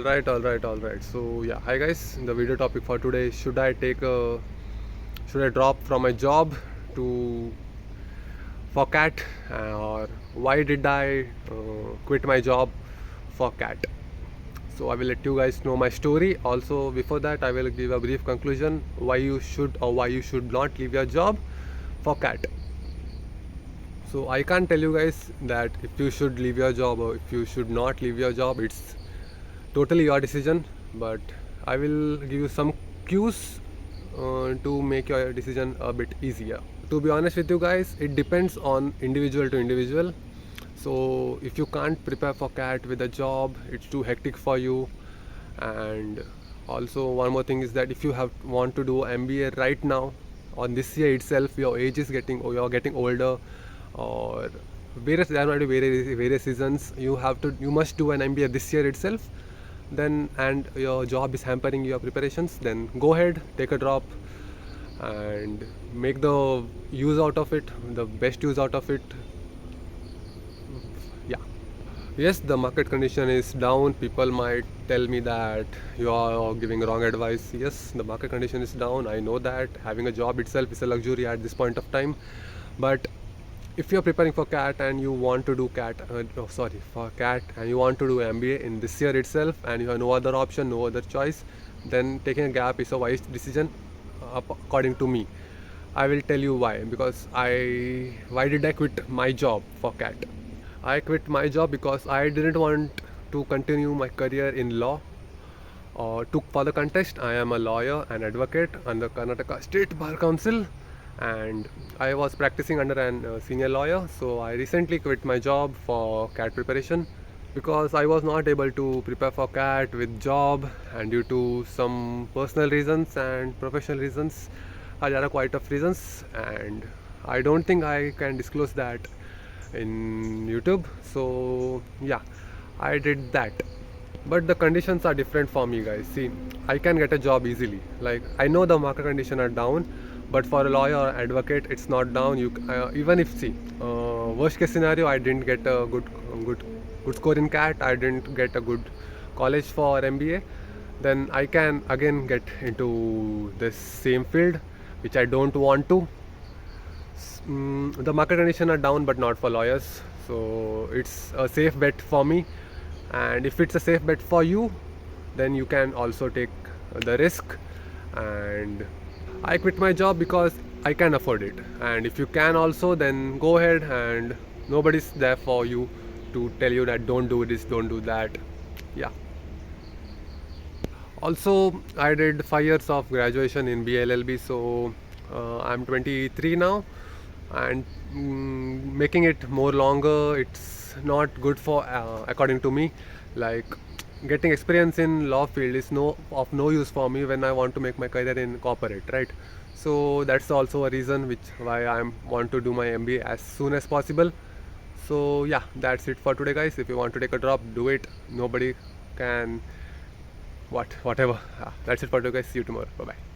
All right. So yeah, hi guys. The video topic for today: should I drop from my job to for cat, or why did I quit my job for cat? So I will let you guys know my story. Also, before that, I will give a brief conclusion why you should or why you should not leave your job for cat. So I can't tell you guys that if you should leave your job or if you should not leave your job. It's totally your decision, but I will give you some cues to make your decision a bit easier. To be honest with you guys, it depends on individual to individual. So if you can't prepare for cat with a job, it's too hectic for you. And also one more thing is that if you have want to do MBA right now, on this year itself, your age is getting, or you're getting older, or there might be various reasons, you must do an MBA this year itself, then, and your job is hampering your preparations, then go ahead, take a drop and make the use out of it, the best use out of it. Yeah. Yes, the market condition is down. People might tell me that you are giving wrong advice. Yes, the market condition is down. I know that having a job itself is a luxury at this point of time. But if you're preparing for CAT and you want to do for CAT and you want to do MBA in this year itself, and you have no other option, no other choice, then taking a gap is a wise decision, according to me. I will tell you why. Why did I quit my job for CAT? I quit my job because I didn't want to continue my career in law. For the contest, I am a lawyer and advocate under Karnataka State Bar Council, and I was practicing under an senior lawyer. So I recently quit my job for CAT preparation because I was not able to prepare for CAT with job, and due to some personal reasons and professional reasons, there are quite of reasons, and I don't think I can disclose that in YouTube. So yeah, I did that. But the conditions are different for me, guys. See, I can get a job easily. Like, I know the market conditions are down, but for a lawyer or advocate, it's not down. Even if, see, worst case scenario, I didn't get a good score in CAT. I didn't get a good college for MBA. Then I can again get into this same field, which I don't want to. The market conditions are down, but not for lawyers. So it's a safe bet for me. And if it's a safe bet for you, then you can also take the risk. And I quit my job because I can afford it. And if you can also, then go ahead, and nobody's there for you to tell you that don't do this, don't do that. Yeah. Also, I did 5 years of graduation in BLLB, so I'm 23 now, and making it more longer, it's not good for, according to me. Like, getting experience in law field is of no use for me when I want to make my career in corporate, right? So that's also a reason why I want to do my MBA as soon as possible. So yeah, that's it for today, guys. If you want to take a drop, do it. Nobody can whatever. That's it for today, guys. See you tomorrow. Bye bye.